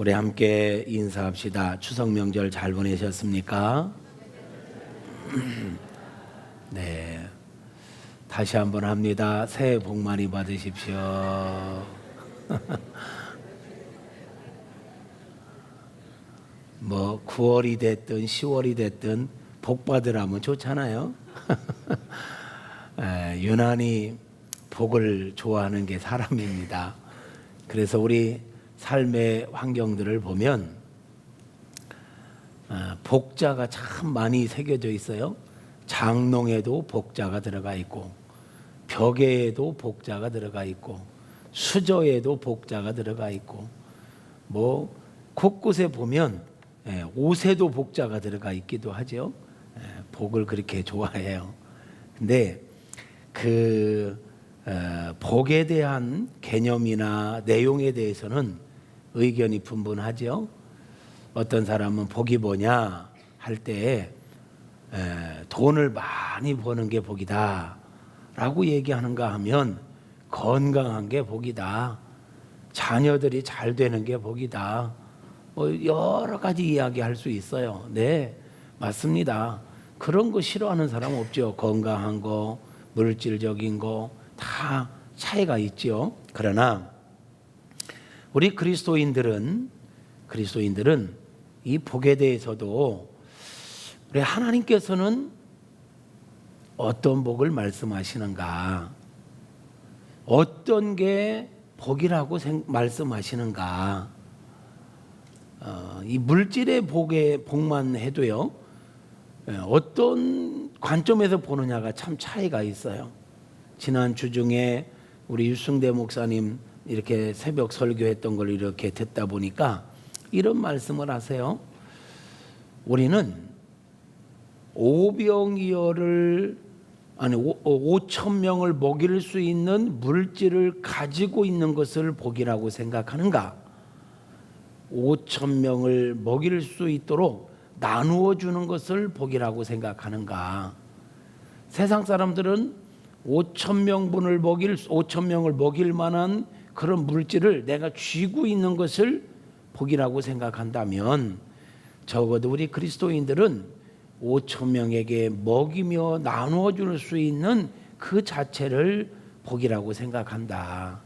우리 함께 인사합시다. 추석 명절 잘 보내셨습니까? 네, 다시 한번 합니다. 새해 복 많이 받으십시오. 뭐 9월이 됐든 10월이 됐든 복 받으라면 좋잖아요. 유난히 복을 좋아하는 게 사람입니다. 그래서 우리 삶의 환경들을 보면 복자가 참 많이 새겨져 있어요. 장롱에도 복자가 들어가 있고, 벽에도 복자가 들어가 있고, 수저에도 복자가 들어가 있고, 뭐 곳곳에 보면 옷에도 복자가 들어가 있기도 하죠. 복을 그렇게 좋아해요. 근데 복에 대한 개념이나 내용에 대해서는 의견이 분분하죠. 어떤 사람은 복이 뭐냐 할 때 돈을 많이 버는 게 복이다 라고 얘기하는가 하면 건강한 게 복이다, 자녀들이 잘 되는 게 복이다, 뭐 여러 가지 이야기할 수 있어요. 네, 맞습니다. 그런 거 싫어하는 사람 없죠. 건강한 거, 물질적인 거 다 차이가 있죠. 그러나 우리 그리스도인들은 이 복에 대해서도 우리 하나님께서는 어떤 복을 말씀하시는가, 어떤 게 복이라고 말씀하시는가. 이 물질의 복만 해도요, 어떤 관점에서 보느냐가 참 차이가 있어요. 지난 주 중에 우리 유승대 목사님 이렇게 새벽 설교했던 걸 이렇게 듣다 보니까 이런 말씀을 하세요. 우리는 5,000명을 먹일 수 있는 물질을 가지고 있는 것을 복이라고 생각하는가, 5,000명을 먹일 수 있도록 나누어 주는 것을 복이라고 생각하는가. 세상 사람들은 5,000명을 먹일 만한 그런 물질을 내가 쥐고 있는 것을 복이라고 생각한다면, 적어도 우리 그리스도인들은 5,000명에게 먹이며 나누어 줄 수 있는 그 자체를 복이라고 생각한다.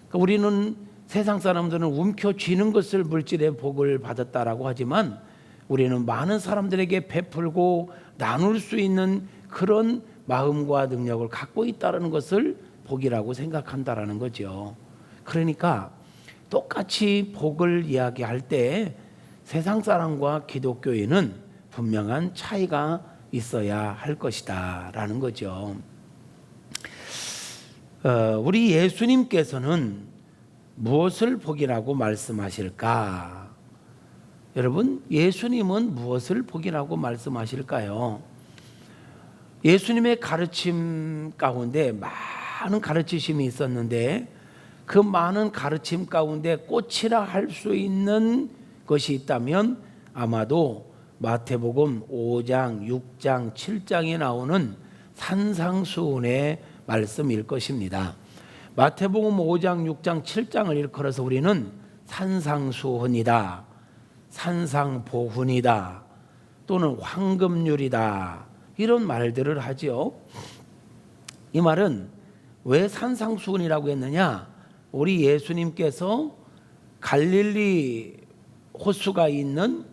그러니까 우리는 세상 사람들은 움켜쥐는 것을 물질의 복을 받았다라고 하지만, 우리는 많은 사람들에게 베풀고 나눌 수 있는 그런 마음과 능력을 갖고 있다는 것을 복이라고 생각한다라는 거죠. 그러니까 똑같이 복을 이야기할 때 세상 사람과 기독교인은 분명한 차이가 있어야 할 것이다 라는 거죠. 우리 예수님께서는 무엇을 복이라고 말씀하실까? 여러분, 예수님은 무엇을 복이라고 말씀하실까요? 예수님의 가르침 가운데 많은 가르치심이 있었는데, 그 많은 가르침 가운데 꽃이라 할 수 있는 것이 있다면 아마도 마태복음 5장, 6장, 7장에 나오는 산상수훈의 말씀일 것입니다. 마태복음 5장, 6장, 7장을 일컬어서 우리는 산상수훈이다, 산상보훈이다, 또는 황금률이다, 이런 말들을 하죠. 이 말은 왜 산상수훈이라고 했느냐? 우리 예수님께서 갈릴리 호수가 있는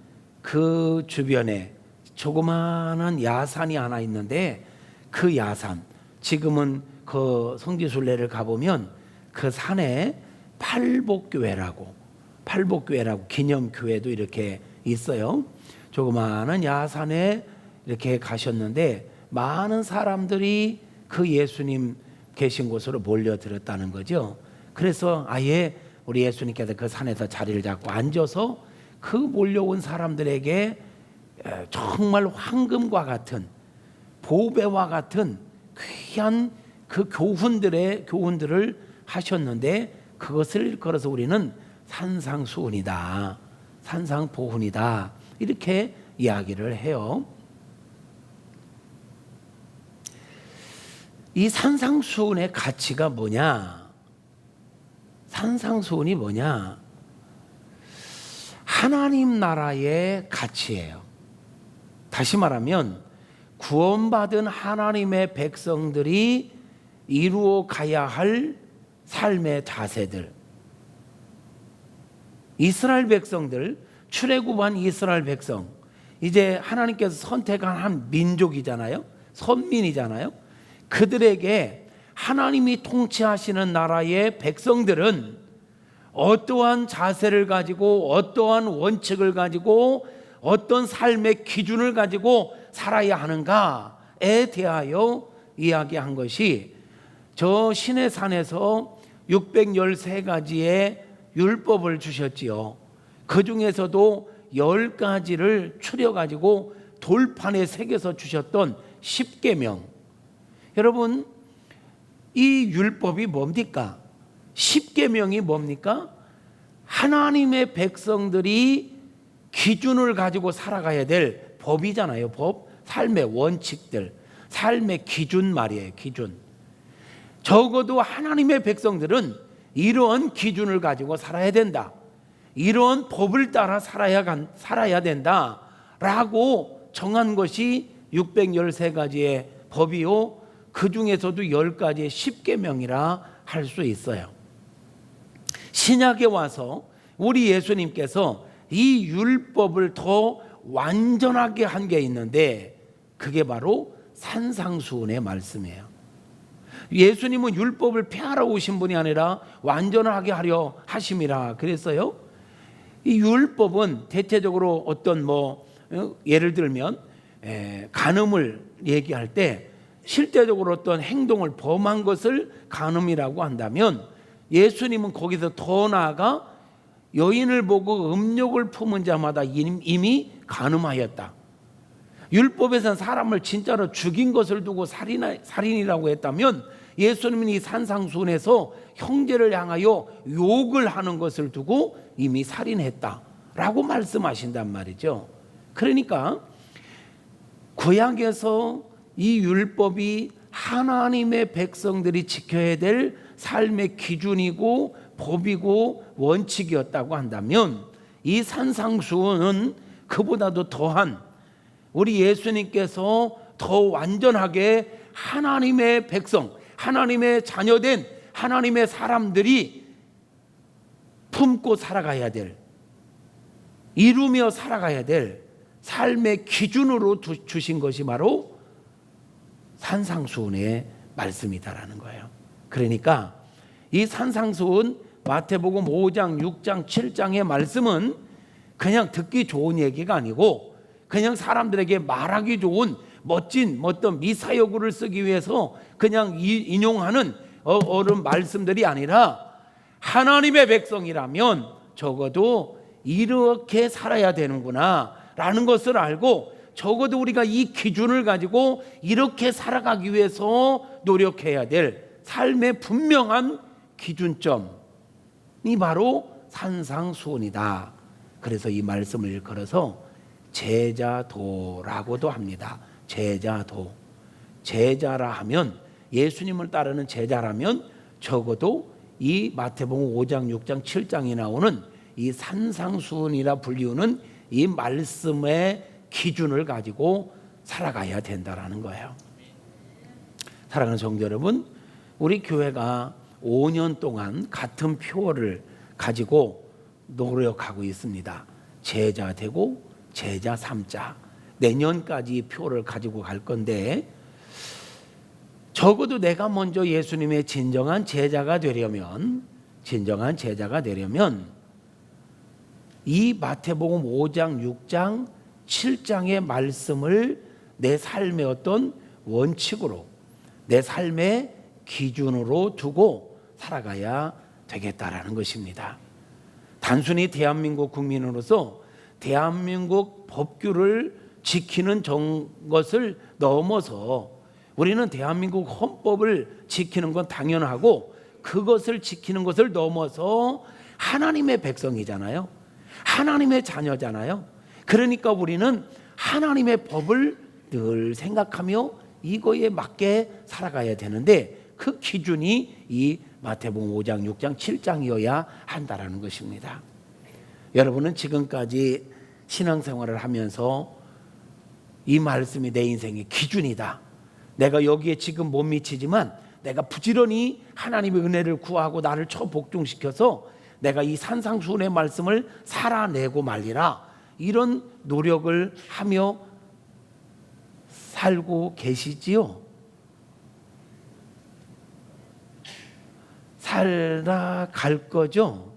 그 주변에 조그마한 야산이 하나 있는데, 그 야산, 지금은 그 성지순례를 가보면 그 산에 팔복교회라고 기념교회도 이렇게 있어요. 조그마한 야산에 이렇게 가셨는데 많은 사람들이 그 예수님 계신 곳으로 몰려들었다는 거죠. 그래서 아예 우리 예수님께서 그 산에서 자리를 잡고 앉아서 그 몰려온 사람들에게 정말 황금과 같은, 보배와 같은 귀한 그 교훈들을 하셨는데, 그것을 걸어서 우리는 산상수훈이다, 산상보훈이다, 이렇게 이야기를 해요. 이 산상수훈의 가치가 뭐냐? 산상수훈이 뭐냐? 하나님 나라의 가치예요. 다시 말하면 구원받은 하나님의 백성들이 이루어 가야 할 삶의 자세들, 이스라엘 백성들, 출애굽한 이스라엘 백성, 이제 하나님께서 선택한 한 민족이잖아요. 선민이잖아요. 그들에게 하나님이 통치하시는 나라의 백성들은 어떠한 자세를 가지고 어떠한 원칙을 가지고 어떤 삶의 기준을 가지고 살아야 하는가에 대하여 이야기한 것이 저 시내산에서 613가지의 율법을 주셨지요. 그 중에서도 10가지를 추려가지고 돌판에 새겨서 주셨던 10계명. 여러분, 이 율법이 뭡니까? 10계명이 뭡니까? 하나님의 백성들이 기준을 가지고 살아가야 될 법이잖아요. 법, 삶의 원칙들, 삶의 기준 말이에요. 기준. 적어도 하나님의 백성들은 이러한 기준을 가지고 살아야 된다, 이러한 법을 따라 살아야 된다라고 정한 것이 613가지의 법이요, 그 중에서도 10가지의 10계명이라 할 수 있어요. 신약에 와서 우리 예수님께서 이 율법을 더 완전하게 한 게 있는데 그게 바로 산상수훈의 말씀이에요. 예수님은 율법을 폐하러 오신 분이 아니라 완전하게 하려 하심이라 그랬어요. 이 율법은 대체적으로 어떤 예를 들면 간음을 얘기할 때 실제적으로 어떤 행동을 범한 것을 간음이라고 한다면, 예수님은 거기서 더 나아가 여인을 보고 음욕을 품은 자마다 이미 간음하였다. 율법에서는 사람을 진짜로 죽인 것을 두고 살인이라고 했다면, 예수님은 이 산상수훈에서 형제를 향하여 욕을 하는 것을 두고 이미 살인했다라고 말씀하신단 말이죠. 그러니까 구약에서 이 율법이 하나님의 백성들이 지켜야 될 삶의 기준이고 법이고 원칙이었다고 한다면, 이 산상수훈은 그보다도 더한, 우리 예수님께서 더 완전하게 하나님의 백성, 하나님의 자녀된 하나님의 사람들이 품고 살아가야 될, 이루며 살아가야 될 삶의 기준으로 주신 것이 바로 산상수훈의 말씀이다라는 거예요. 그러니까 이 산상수훈, 마태복음 5장, 6장, 7장의 말씀은 그냥 듣기 좋은 얘기가 아니고 그냥 사람들에게 말하기 좋은 멋진 어떤 미사여구를 쓰기 위해서 그냥 인용하는 어른 말씀들이 아니라, 하나님의 백성이라면 적어도 이렇게 살아야 되는구나 라는 것을 알고, 적어도 우리가 이 기준을 가지고 이렇게 살아가기 위해서 노력해야 될 삶의 분명한 기준점이 바로 산상수훈이다. 그래서 이 말씀을 걸어서 제자도라고도 합니다. 제자도. 제자라 하면, 예수님을 따르는 제자라면 적어도 이 마태복음 5장, 6장, 7장에 나오는 이 산상수훈이라 불리우는 이 말씀의 기준을 가지고 살아가야 된다라는 거예요. 사랑하는 성도 여러분, 우리 교회가 5년 동안 같은 표어를 가지고 노력하고 있습니다. 제자 되고 제자 삼자. 내년까지 표를 가지고 갈 건데, 적어도 내가 먼저 예수님의 진정한 제자가 되려면 이 마태복음 5장, 6장, 7장의 말씀을 내 삶의 어떤 원칙으로, 내 삶의 기준으로 두고 살아가야 되겠다라는 것입니다. 단순히 대한민국 국민으로서 대한민국 법규를 지키는 것을 넘어서 우리는 대한민국 헌법을 지키는 건 당연하고, 그것을 지키는 것을 넘어서 하나님의 백성이잖아요. 하나님의 자녀잖아요. 그러니까 우리는 하나님의 법을 늘 생각하며 이거에 맞게 살아가야 되는데, 그 기준이 이 마태복음 5장, 6장, 7장이어야 한다라는 것입니다. 여러분은 지금까지 신앙생활을 하면서 이 말씀이 내 인생의 기준이다. 내가 여기에 지금 못 미치지만 내가 부지런히 하나님의 은혜를 구하고 나를 초복종시켜서 내가 이 산상수훈의 말씀을 살아내고 말리라. 이런 노력을 하며 살고 계시지요? 살아갈 거죠?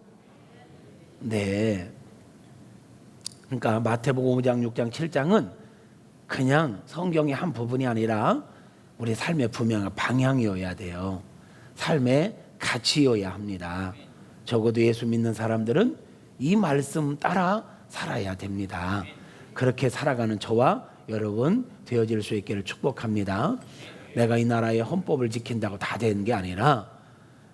네. 그러니까 마태복음 5장, 6장, 7장은 그냥 성경의 한 부분이 아니라 우리 삶의 분명한 방향이어야 돼요. 삶의 가치여야 합니다. 적어도 예수 믿는 사람들은 이 말씀 따라 살아야 됩니다. 그렇게 살아가는 저와 여러분 되어질 수 있기를 축복합니다. 내가 이 나라의 헌법을 지킨다고 다 되는 게 아니라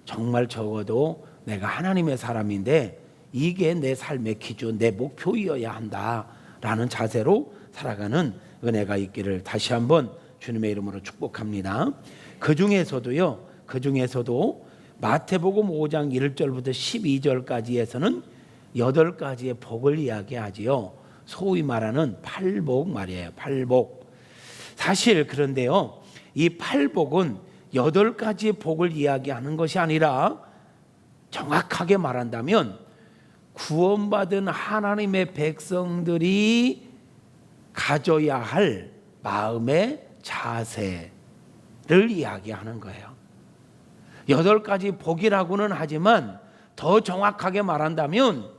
정말 적어도 내가 하나님의 사람인데 이게 내 삶의 기준, 내 목표이어야 한다라는 자세로 살아가는 은혜가 있기를 다시 한번 주님의 이름으로 축복합니다. 그 중에서도 마태복음 5장 1절부터 12절까지에서는 8가지의 복을 이야기하지요. 소위 말하는 팔복 말이에요. 팔복. 사실 그런데요, 이 팔복은 8가지의 복을 이야기하는 것이 아니라 정확하게 말한다면 구원받은 하나님의 백성들이 가져야 할 마음의 자세를 이야기하는 거예요. 8가지 복이라고는 하지만 더 정확하게 말한다면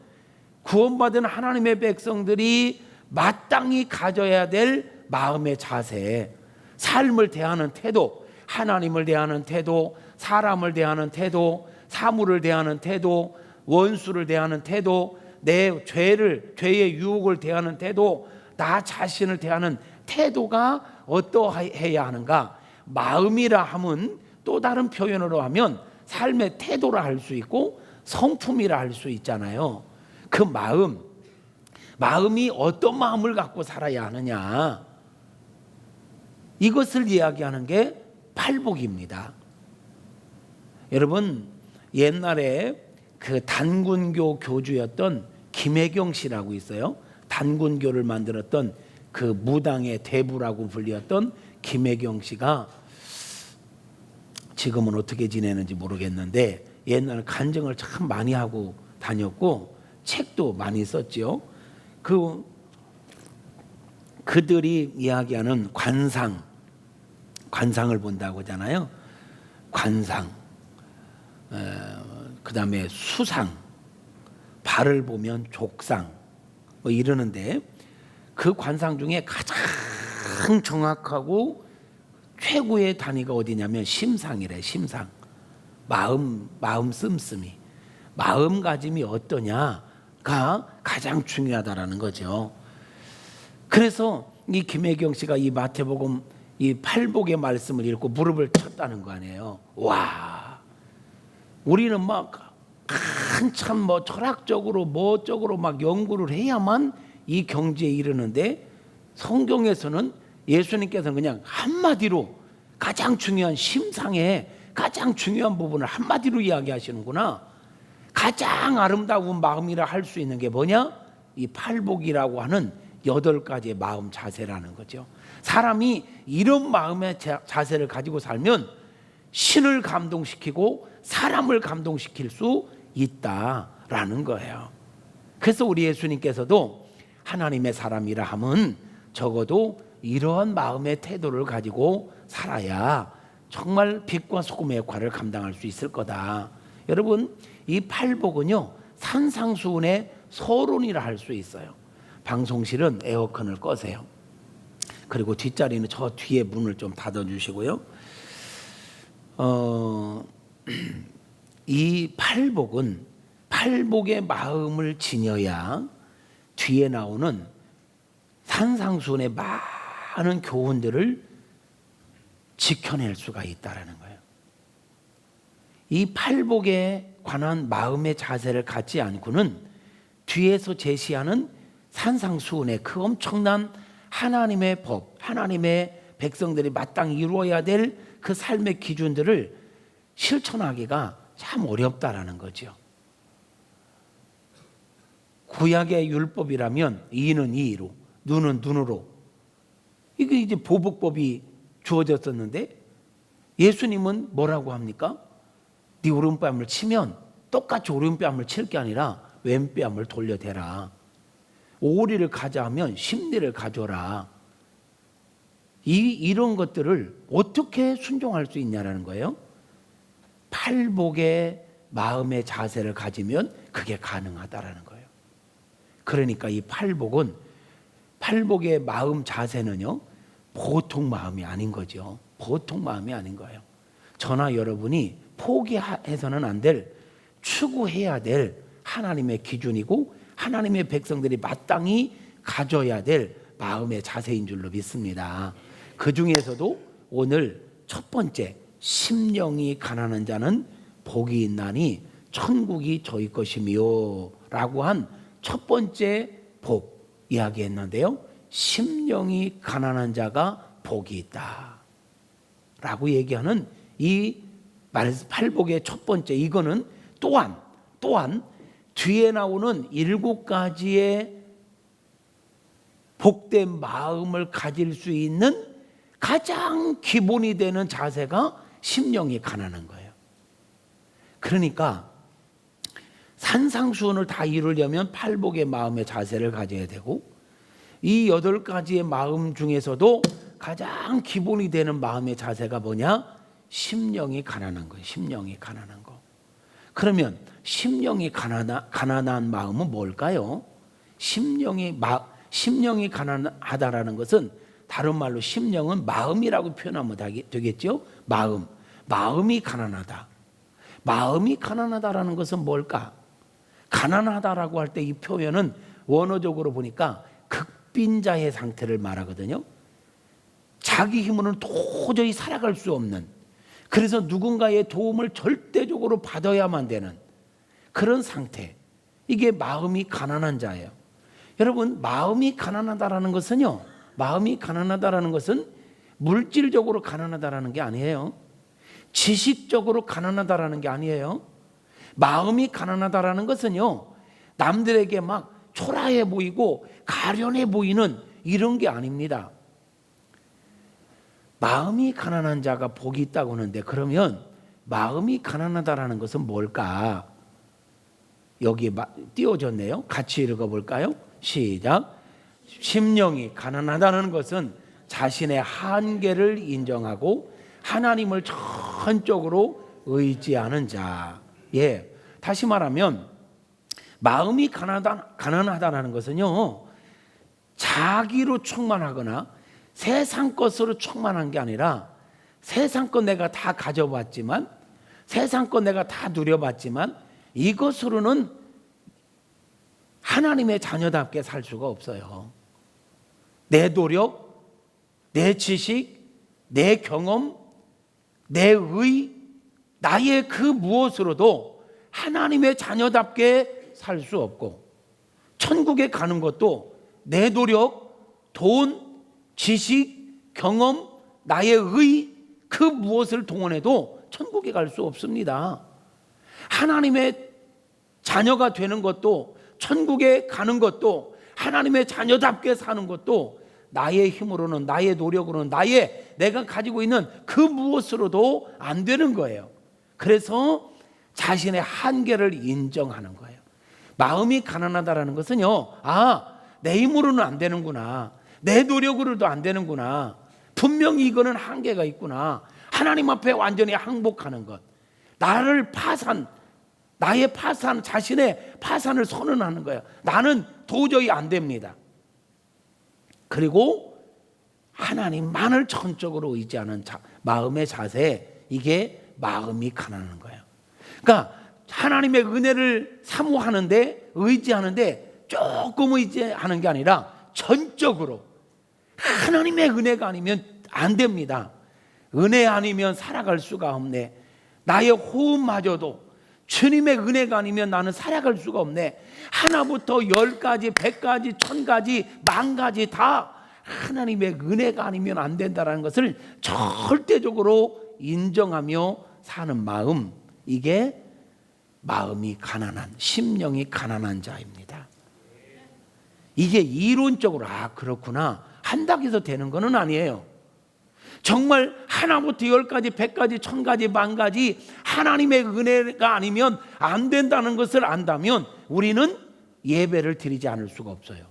구원받은 하나님의 백성들이 마땅히 가져야 될 마음의 자세, 삶을 대하는 태도, 하나님을 대하는 태도, 사람을 대하는 태도, 사물을 대하는 태도, 원수를 대하는 태도, 내 죄의 유혹을 대하는 태도, 나 자신을 대하는 태도가 어떠해야 하는가? 마음이라 함은 또 다른 표현으로 하면 삶의 태도라 할 수 있고 성품이라 할 수 있잖아요. 그 마음이 어떤 마음을 갖고 살아야 하느냐, 이것을 이야기하는 게 팔복입니다. 여러분, 옛날에 그 단군교 교주였던 김혜경 씨라고 있어요. 단군교를 만들었던 그 무당의 대부라고 불렸던 김혜경 씨가 지금은 어떻게 지내는지 모르겠는데 옛날에 간증을 참 많이 하고 다녔고 책도 많이 썼죠. 그들이 이야기하는 관상을 본다고 하잖아요. 관상, 그 다음에 수상, 발을 보면 족상 뭐 이러는데 그 관상 중에 가장 정확하고 최고의 단위가 어디냐면 심상이래. 심상. 마음 씀씀이, 마음가짐이 어떠냐가 가장 중요하다라는 거죠. 그래서 이 김혜경 씨가 이 마태복음 이 팔복의 말씀을 읽고 무릎을 쳤다는 거 아니에요. 와, 우리는 막 한참 뭐 철학적으로 뭐적으로 막 연구를 해야만 이 경지에 이르는데 성경에서는 예수님께서는 그냥 한마디로 가장 중요한 심상의 가장 중요한 부분을 한마디로 이야기하시는구나. 가장 아름다운 마음이라 할 수 있는 게 뭐냐? 이 팔복이라고 하는 8가지의 마음 자세라는 거죠. 사람이 이런 마음의 자세를 가지고 살면 신을 감동시키고 사람을 감동시킬 수 있다라는 거예요. 그래서 우리 예수님께서도 하나님의 사람이라 함은 적어도 이러한 마음의 태도를 가지고 살아야 정말 빛과 소금의 역할을 감당할 수 있을 거다. 여러분, 이 팔복은요 산상수훈의 서론이라 할 수 있어요. 방송실은 에어컨을 꺼세요. 그리고 뒷자리는 저 뒤에 문을 좀 닫아주시고요. 이 팔복은 팔복의 마음을 지녀야 뒤에 나오는 산상수훈의 많은 교훈들을 지켜낼 수가 있다라는 거예요. 이 팔복에 관한 마음의 자세를 갖지 않고는 뒤에서 제시하는 산상수훈의 그 엄청난 하나님의 법, 하나님의 백성들이 마땅히 이루어야 될 그 삶의 기준들을 실천하기가 참 어렵다라는 거죠. 구약의 율법이라면 이는 이로, 눈은 눈으로, 이게 이제 보복법이 주어졌었는데 예수님은 뭐라고 합니까? 네 오른뺨을 치면 똑같이 오른뺨을 칠 게 아니라 왼뺨을 돌려대라. 오리를 가자 하면 십리를 가져라. 이런 것들을 어떻게 순종할 수 있냐라는 거예요. 팔복의 마음의 자세를 가지면 그게 가능하다라는 거예요. 그러니까 이 팔복의 마음 자세는요, 보통 마음이 아닌 거죠. 보통 마음이 아닌 거예요. 저나 여러분이 포기해서는 안 될, 추구해야 될 하나님의 기준이고 하나님의 백성들이 마땅히 가져야 될 마음의 자세인 줄로 믿습니다. 그 중에서도 오늘 첫 번째, 심령이 가난한 자는 복이 있나니 천국이 저희 것이며 라고 한 첫 번째 복 이야기했는데요, 심령이 가난한 자가 복이 있다 라고 얘기하는 이 팔복의 첫 번째, 이거는 또한 뒤에 나오는 7가지의 복된 마음을 가질 수 있는 가장 기본이 되는 자세가 심령이 가난한 거예요. 그러니까 산상수훈을 다 이루려면 팔복의 마음의 자세를 가져야 되고, 이 8가지의 마음 중에서도 가장 기본이 되는 마음의 자세가 뭐냐? 심령이 가난한 거예요. 심령이 가난한 거. 그러면 심령이 가난한 마음은 뭘까요? 심령이 가난하다라는 것은 다른 말로 심령은 마음이라고 표현하면 되겠죠? 마음이 가난하다. 마음이 가난하다라는 것은 뭘까? 가난하다라고 할 때 이 표현은 원어적으로 보니까 극빈자의 상태를 말하거든요. 자기 힘으로는 도저히 살아갈 수 없는, 그래서 누군가의 도움을 절대적으로 받아야만 되는 그런 상태, 이게 마음이 가난한 자예요. 여러분, 마음이 가난하다라는 것은요, 마음이 가난하다라는 것은 물질적으로 가난하다라는 게 아니에요. 지식적으로 가난하다라는 게 아니에요. 마음이 가난하다라는 것은요, 남들에게 막 초라해 보이고 가련해 보이는 이런 게 아닙니다. 마음이 가난한 자가 복이 있다고 하는데, 그러면 마음이 가난하다라는 것은 뭘까? 여기 띄워졌네요. 같이 읽어볼까요? 시작. 심령이 가난하다는 것은 자신의 한계를 인정하고 하나님을 전적으로 의지하는 자. 예, 다시 말하면 마음이 가난하다는 것은요, 자기로 충만하거나 세상 것으로 충만한 게 아니라, 세상 것 내가 다 가져봤지만, 세상 것 내가 다 누려봤지만 이것으로는 하나님의 자녀답게 살 수가 없어요. 내 노력, 내 지식, 내 경험, 내 의, 나의 그 무엇으로도 하나님의 자녀답게 살 수 없고, 천국에 가는 것도 내 노력, 돈, 지식, 경험, 나의 의, 그 무엇을 동원해도 천국에 갈 수 없습니다. 하나님의 자녀가 되는 것도, 천국에 가는 것도, 하나님의 자녀답게 사는 것도 나의 힘으로는, 나의 노력으로는, 내가 가지고 있는 그 무엇으로도 안 되는 거예요. 그래서 자신의 한계를 인정하는 거예요. 마음이 가난하다라는 것은요, 내 힘으로는 안 되는구나, 내 노력으로도 안 되는구나, 분명히 이거는 한계가 있구나, 하나님 앞에 완전히 항복하는 것, 나의 파산, 자신의 파산을 선언하는 거예요. 나는 도저히 안 됩니다. 그리고 하나님만을 전적으로 의지하는 마음의 자세, 이게 마음이 가난한 거예요. 그러니까 하나님의 은혜를 사모하는데, 의지하는데 조금 의지하는 게 아니라 전적으로 하나님의 은혜가 아니면 안 됩니다. 은혜 아니면 살아갈 수가 없네. 나의 호흡마저도 주님의 은혜가 아니면 나는 살아갈 수가 없네. 하나부터 10가지, 100가지, 1000가지, 10,000가지 다 하나님의 은혜가 아니면 안 된다는 것을 절대적으로 인정하며 사는 마음, 이게 마음이 가난한, 심령이 가난한 자입니다. 이게 이론적으로 그렇구나 한다고 해서 되는 거는 아니에요. 정말 하나부터 10가지, 100가지, 1000가지, 만가지 하나님의 은혜가 아니면 안 된다는 것을 안다면 우리는 예배를 드리지 않을 수가 없어요.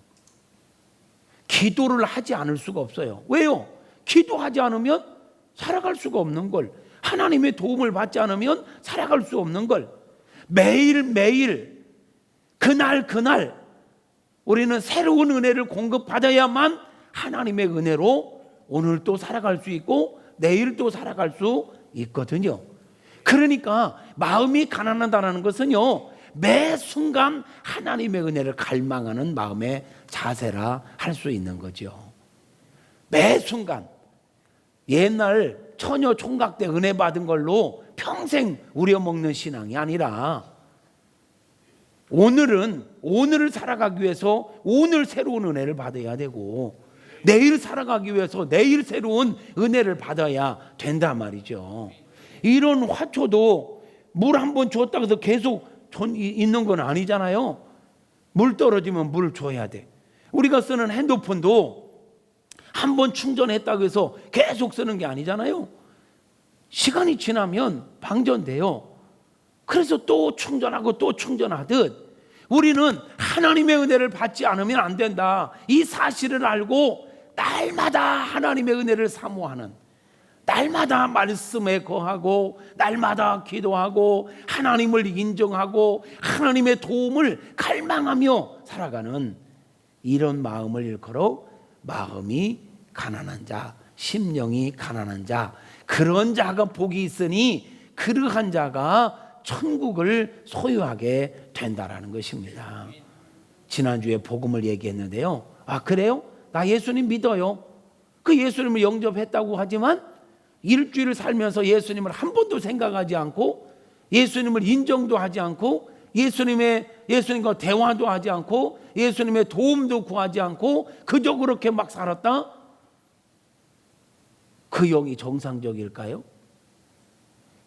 기도를 하지 않을 수가 없어요. 왜요? 기도하지 않으면 살아갈 수가 없는 걸, 하나님의 도움을 받지 않으면 살아갈 수 없는 걸, 매일매일 그날 우리는 새로운 은혜를 공급받아야만 하나님의 은혜로 오늘 또 살아갈 수 있고 내일 또 살아갈 수 있거든요. 그러니까 마음이 가난하다는 것은요, 매 순간 하나님의 은혜를 갈망하는 마음의 자세라 할 수 있는 거죠. 매 순간. 옛날 처녀 총각 때 은혜 받은 걸로 평생 우려먹는 신앙이 아니라 오늘을 살아가기 위해서 오늘 새로운 은혜를 받아야 되고 내일 살아가기 위해서 내일 새로운 은혜를 받아야 된단 말이죠. 이런 화초도 물 한 번 줬다고 해서 계속 있는 건 아니잖아요. 물 떨어지면 물 줘야 돼. 우리가 쓰는 핸드폰도 한 번 충전했다고 해서 계속 쓰는 게 아니잖아요. 시간이 지나면 방전돼요. 그래서 또 충전하고 또 충전하듯 우리는 하나님의 은혜를 받지 않으면 안 된다, 이 사실을 알고 날마다 하나님의 은혜를 사모하는, 날마다 말씀에 거하고 날마다 기도하고 하나님을 인정하고 하나님의 도움을 갈망하며 살아가는 이런 마음을 일컬어 마음이 가난한 자, 심령이 가난한 자, 그런 자가 복이 있으니 그러한 자가 천국을 소유하게 된다라는 것입니다. 지난주에 복음을 얘기했는데요. 그래요? 나 예수님 믿어요. 그 예수님을 영접했다고 하지만 일주일을 살면서 예수님을 한 번도 생각하지 않고 예수님을 인정도 하지 않고 예수님과 대화도 하지 않고 예수님의 도움도 구하지 않고 그저 그렇게 막 살았다? 그 영이 정상적일까요?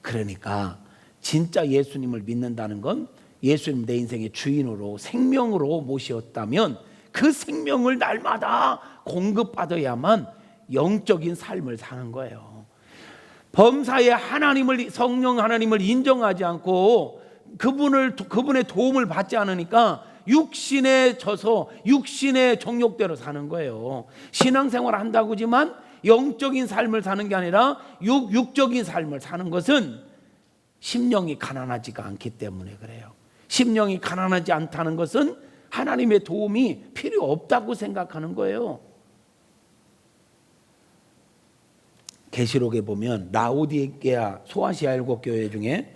그러니까 진짜 예수님을 믿는다는 건 예수님 내 인생의 주인으로 생명으로 모셨다면 그 생명을 날마다 공급받아야만 영적인 삶을 사는 거예요. 범사에 성령 하나님을 인정하지 않고 그분의 도움을 받지 않으니까 육신에 져서 육신의 정욕대로 사는 거예요. 신앙생활 한다고 하지만 영적인 삶을 사는 게 아니라 육적인 삶을 사는 것은 심령이 가난하지가 않기 때문에 그래요. 심령이 가난하지 않다는 것은 하나님의 도움이 필요 없다고 생각하는 거예요. 계시록에 보면 라오디게아, 소아시아 7교회 중에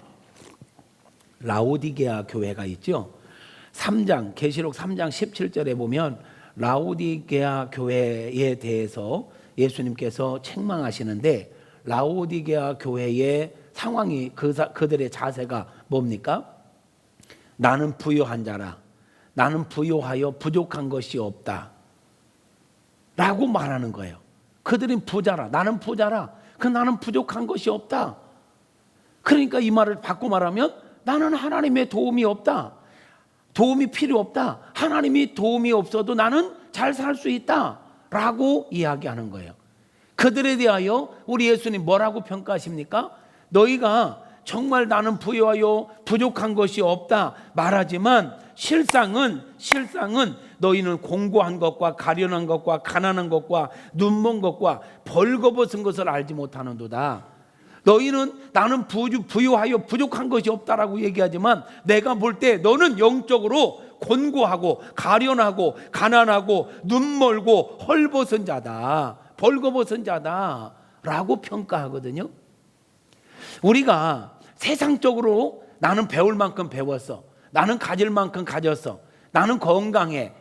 라오디게아 교회가 있죠. 계시록 3장 17절에 보면 라오디게아 교회에 대해서 예수님께서 책망하시는데, 라오디게아 교회의 상황이 그들의 자세가 뭡니까? 나는 부유한 자라, 나는 부유하여 부족한 것이 없다 라고 말하는 거예요. 그들은 부자라, 나는 부자라, 나는 부족한 것이 없다. 그러니까 이 말을 바꿔 말하면 나는 하나님의 도움이 없다, 도움이 필요 없다, 하나님이 도움이 없어도 나는 잘 살 수 있다 라고 이야기하는 거예요. 그들에 대하여 우리 예수님 뭐라고 평가하십니까? 너희가 정말 나는 부유하여 부족한 것이 없다 말하지만 실상은 너희는 공고한 것과 가련한 것과 가난한 것과 눈먼 것과 벌거벗은 것을 알지 못하는도다. 너희는 나는 부유하여 부족한 것이 없다라고 얘기하지만 내가 볼 때 너는 영적으로 곤고하고 가련하고 가난하고 눈멀고 헐벗은 자다, 벌거벗은 자다 라고 평가하거든요. 우리가 세상적으로 나는 배울 만큼 배웠어, 나는 가질 만큼 가졌어, 나는 건강해,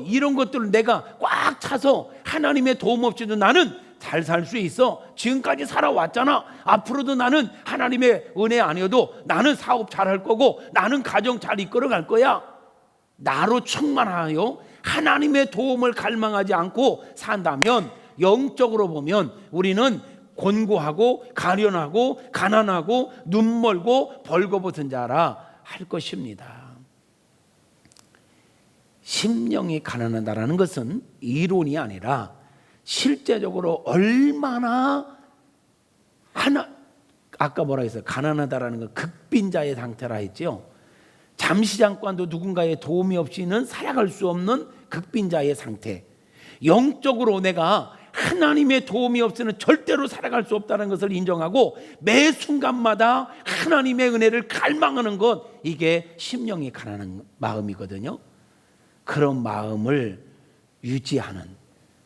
이런 것들을 내가 꽉 차서 하나님의 도움 없이도 나는 잘 살 수 있어, 지금까지 살아왔잖아, 앞으로도 나는 하나님의 은혜 아니어도 나는 사업 잘할 거고 나는 가정 잘 이끌어갈 거야, 나로 충만하여 하나님의 도움을 갈망하지 않고 산다면 영적으로 보면 우리는 곤고하고 가련하고 가난하고 눈멀고 벌거벗은 자라 할 것입니다. 심령이 가난하다라는 것은 이론이 아니라 실제적으로 얼마나 아까 뭐라 했어요? 가난하다라는 건 극빈자의 상태라 했죠. 잠시 잠깐도 누군가의 도움이 없이는 살아갈 수 없는 극빈자의 상태. 영적으로 내가 하나님의 도움이 없이는 절대로 살아갈 수 없다는 것을 인정하고 매 순간마다 하나님의 은혜를 갈망하는 것, 이게 심령이 가난한 마음이거든요. 그런 마음을 유지하는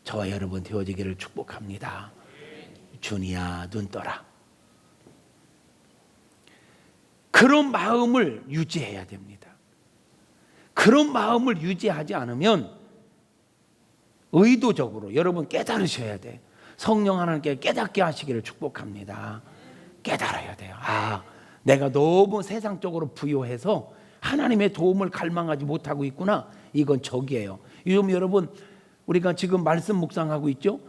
저와 여러분 되어지기를 축복합니다. 준이야, 눈 떠라. 그런 마음을 유지해야 됩니다. 그런 마음을 유지하지 않으면 의도적으로 여러분 깨달으셔야 돼요. 성령 하나님께 깨닫게 하시기를 축복합니다. 깨달아야 돼요. 내가 너무 세상적으로 부요해서 하나님의 도움을 갈망하지 못하고 있구나. 이건 적이에요. 요즘 여러분 우리가 지금 말씀 묵상하고 있죠.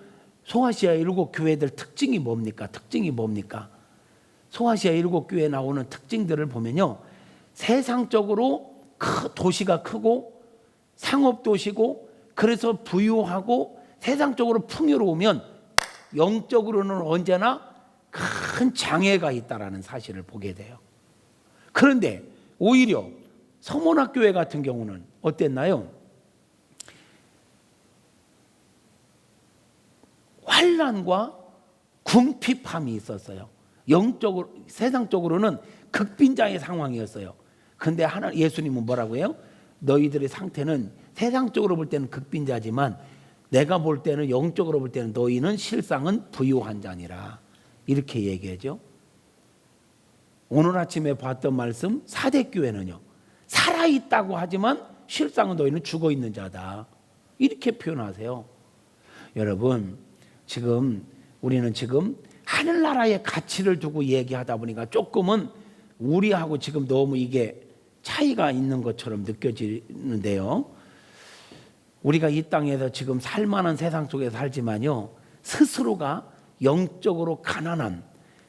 소아시아 7교회들 특징이 뭡니까? 소아시아 7교회에 나오는 특징들을 보면요, 세상적으로 도시가 크고 상업도시고 그래서 부유하고 세상적으로 풍요로우면 영적으로는 언제나 큰 장애가 있다는 사실을 보게 돼요. 그런데 오히려 서문학교회 같은 경우는 어땠나요? 환난과 궁핍함이 있었어요. 영적으로, 세상적으로는 극빈자의 상황이었어요. 근데 예수님은 뭐라고 해요? 너희들의 상태는 세상적으로 볼 때는 극빈자지만 내가 볼 때는, 영적으로 볼 때는 너희는 실상은 부유한 자니라. 이렇게 얘기하죠. 오늘 아침에 봤던 말씀, 사대교회는요, 살아있다고 하지만 실상은 너희는 죽어있는 자다. 이렇게 표현하세요. 여러분, 우리는 지금 하늘나라의 가치를 두고 얘기하다 보니까 조금은 우리하고 지금 너무 이게 차이가 있는 것처럼 느껴지는데요. 우리가 이 땅에서 지금 살만한 세상 속에서 살지만요, 스스로가 영적으로 가난한,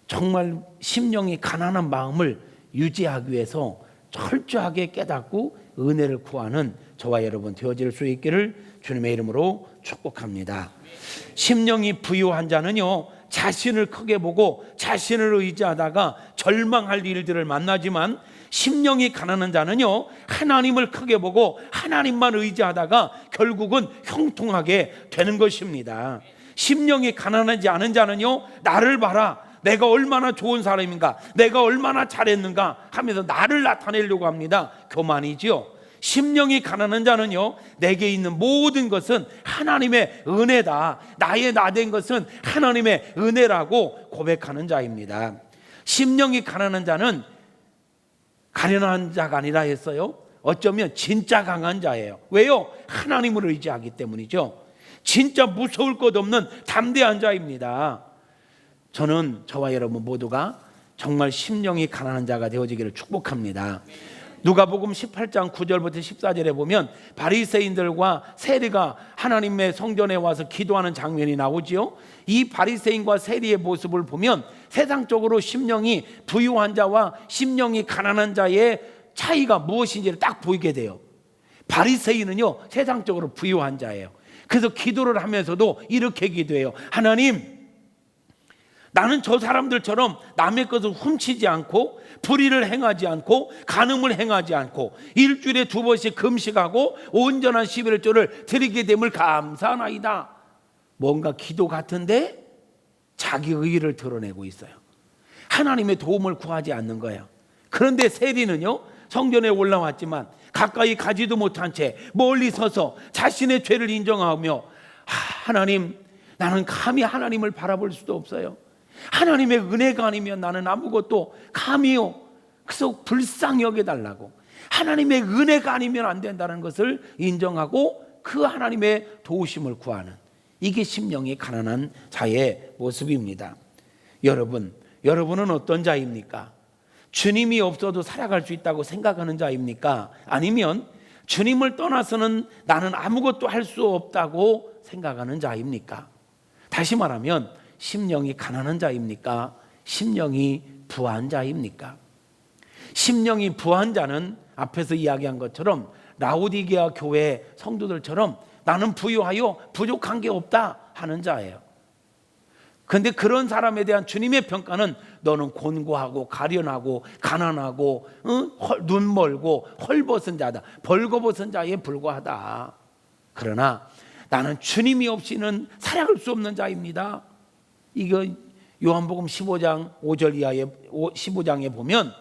정말 심령이 가난한 마음을 유지하기 위해서 철저하게 깨닫고 은혜를 구하는 저와 여러분 되어질 수 있기를 주님의 이름으로 축복합니다. 심령이 부유한 자는요, 자신을 크게 보고 자신을 의지하다가 절망할 일들을 만나지만, 심령이 가난한 자는요, 하나님을 크게 보고 하나님만 의지하다가 결국은 형통하게 되는 것입니다. 심령이 가난하지 않은 자는요, 나를 봐라, 내가 얼마나 좋은 사람인가, 내가 얼마나 잘했는가 하면서 나를 나타내려고 합니다. 교만이지요. 심령이 가난한 자는요, 내게 있는 모든 것은 하나님의 은혜다, 나의 나된 것은 하나님의 은혜라고 고백하는 자입니다. 심령이 가난한 자는 가련한 자가 아니라 했어요. 어쩌면 진짜 강한 자예요. 왜요? 하나님을 의지하기 때문이죠. 진짜 무서울 것 없는 담대한 자입니다. 저는 저와 여러분 모두가 정말 심령이 가난한 자가 되어지기를 축복합니다. 누가복음 18장 9절부터 14절에 보면 바리새인들과 세리가 하나님의 성전에 와서 기도하는 장면이 나오지요. 이 바리새인과 세리의 모습을 보면 세상적으로 심령이 부유한 자와 심령이 가난한 자의 차이가 무엇인지를 딱 보이게 돼요. 바리새인은요, 세상적으로 부유한 자예요. 그래서 기도를 하면서도 이렇게 기도해요. 하나님, 나는 저 사람들처럼 남의 것을 훔치지 않고 불의를 행하지 않고 간음을 행하지 않고 일주일에 2번씩 금식하고 온전한 11조를 드리게 됨을 감사하나이다. 뭔가 기도 같은데 자기 의의를 드러내고 있어요. 하나님의 도움을 구하지 않는 거예요. 그런데 세리는요, 성전에 올라왔지만 가까이 가지도 못한 채 멀리 서서 자신의 죄를 인정하며 하나님, 나는 감히 하나님을 바라볼 수도 없어요. 하나님의 은혜가 아니면 나는 아무것도 감히요. 그래서 불쌍히 여겨달라고, 하나님의 은혜가 아니면 안 된다는 것을 인정하고 그 하나님의 도우심을 구하는, 이게 심령이 가난한 자의 모습입니다. 여러분은 어떤 자입니까? 주님이 없어도 살아갈 수 있다고 생각하는 자입니까? 아니면 주님을 떠나서는 나는 아무것도 할 수 없다고 생각하는 자입니까? 다시 말하면 심령이 가난한 자입니까? 심령이 부한 자입니까? 심령이 부한 자는 앞에서 이야기한 것처럼 라오디게아 교회 성도들처럼 나는 부유하여 부족한 게 없다 하는 자예요. 그런데 그런 사람에 대한 주님의 평가는 너는 곤고하고 가련하고 가난하고 눈 멀고 헐벗은 자다, 벌거벗은 자에 불과하다. 그러나 나는 주님이 없이는 살아갈 수 없는 자입니다. 이거 요한복음 15장 5절 이하에 15장에 보면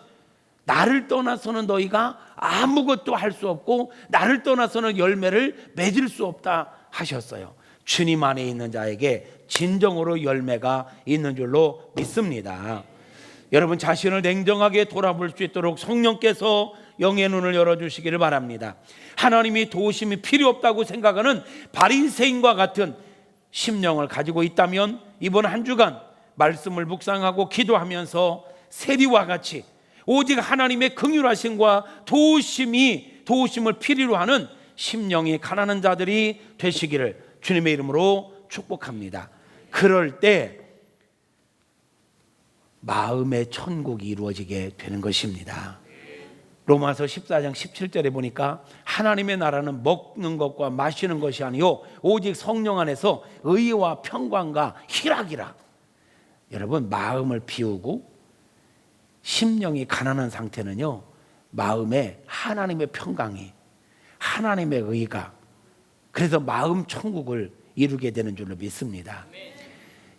나를 떠나서는 너희가 아무것도 할 수 없고 나를 떠나서는 열매를 맺을 수 없다 하셨어요. 주님 안에 있는 자에게 진정으로 열매가 있는 줄로 믿습니다. 여러분 자신을 냉정하게 돌아볼 수 있도록 성령께서 영의 눈을 열어주시기를 바랍니다. 하나님이 도우심이 필요 없다고 생각하는 바리새인과 같은 심령을 가지고 있다면 이번 한 주간 말씀을 묵상하고 기도하면서 세리와 같이 오직 하나님의 긍휼하심과 도우심을 필요로 하는 심령이 가난한 자들이 되시기를 주님의 이름으로 축복합니다. 그럴 때 마음의 천국이 이루어지게 되는 것입니다. 로마서 14장 17절에 보니까 하나님의 나라는 먹는 것과 마시는 것이 아니요 오직 성령 안에서 의와 평강과 희락이라. 여러분 마음을 비우고 심령이 가난한 상태는요 마음에 하나님의 평강이, 하나님의 의가, 그래서 마음 천국을 이루게 되는 줄로 믿습니다.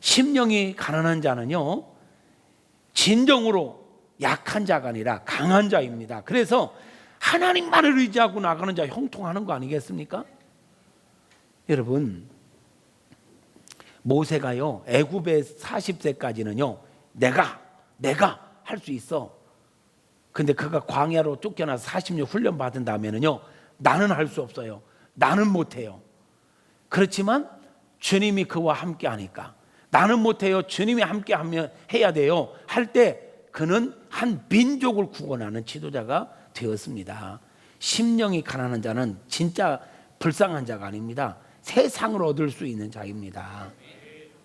심령이 가난한 자는요 진정으로 약한 자가 아니라 강한 자입니다. 그래서 하나님만을 의지하고 나가는 자 형통하는 거 아니겠습니까? 여러분 모세가요 애굽에 40세까지는요 내가 할 수 있어. 근데 그가 광야로 쫓겨나서 40년 훈련 받은 다음에는요 나는 할 수 없어요. 나는 못해요. 그렇지만 주님이 그와 함께 하니까 나는 못해요. 주님이 함께 하면 해야 돼요. 할 때 그는 한 민족을 구원하는 지도자가 되었습니다. 심령이 가난한 자는 진짜 불쌍한 자가 아닙니다. 세상을 얻을 수 있는 자입니다.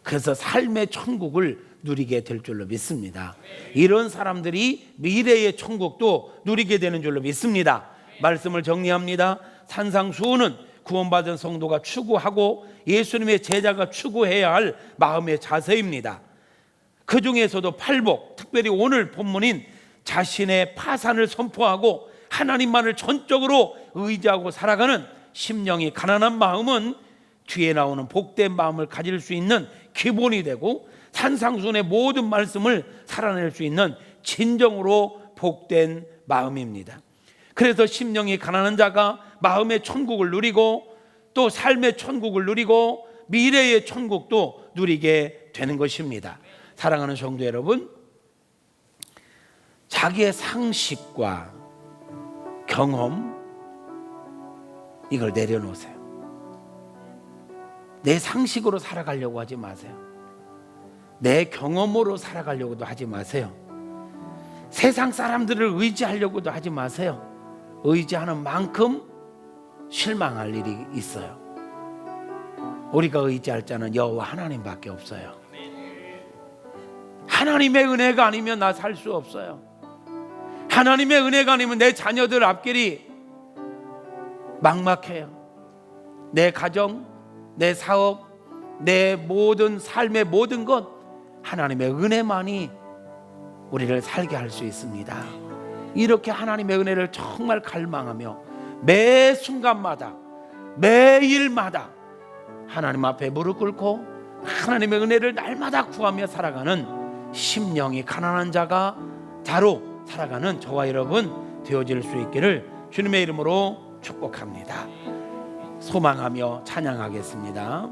그래서 삶의 천국을 누리게 될 줄로 믿습니다. 이런 사람들이 미래의 천국도 누리게 되는 줄로 믿습니다. 말씀을 정리합니다. 산상수훈은 구원받은 성도가 추구하고 예수님의 제자가 추구해야 할 마음의 자세입니다. 그 중에서도 팔복, 특별히 오늘 본문인 자신의 파산을 선포하고 하나님만을 전적으로 의지하고 살아가는 심령이 가난한 마음은 뒤에 나오는 복된 마음을 가질 수 있는 기본이 되고 산상수훈의 모든 말씀을 살아낼 수 있는 진정으로 복된 마음입니다. 그래서 심령이 가난한 자가 마음의 천국을 누리고 또 삶의 천국을 누리고 미래의 천국도 누리게 되는 것입니다. 사랑하는 성도 여러분, 자기의 상식과 경험 이걸 내려놓으세요. 내 상식으로 살아가려고 하지 마세요. 내 경험으로 살아가려고도 하지 마세요. 세상 사람들을 의지하려고도 하지 마세요. 의지하는 만큼 실망할 일이 있어요. 우리가 의지할 자는 여호와 하나님밖에 없어요. 하나님의 은혜가 아니면 나 살 수 없어요. 하나님의 은혜가 아니면 내 자녀들 앞길이 막막해요. 내 가정, 내 사업, 내 모든 삶의 모든 것 하나님의 은혜만이 우리를 살게 할 수 있습니다. 이렇게 하나님의 은혜를 정말 갈망하며 매 순간마다 매일마다 하나님 앞에 무릎 꿇고 하나님의 은혜를 날마다 구하며 살아가는 심령이 가난한 자가 자로 살아가는 저와 여러분 되어질 수 있기를 주님의 이름으로 축복합니다. 소망하며 찬양하겠습니다.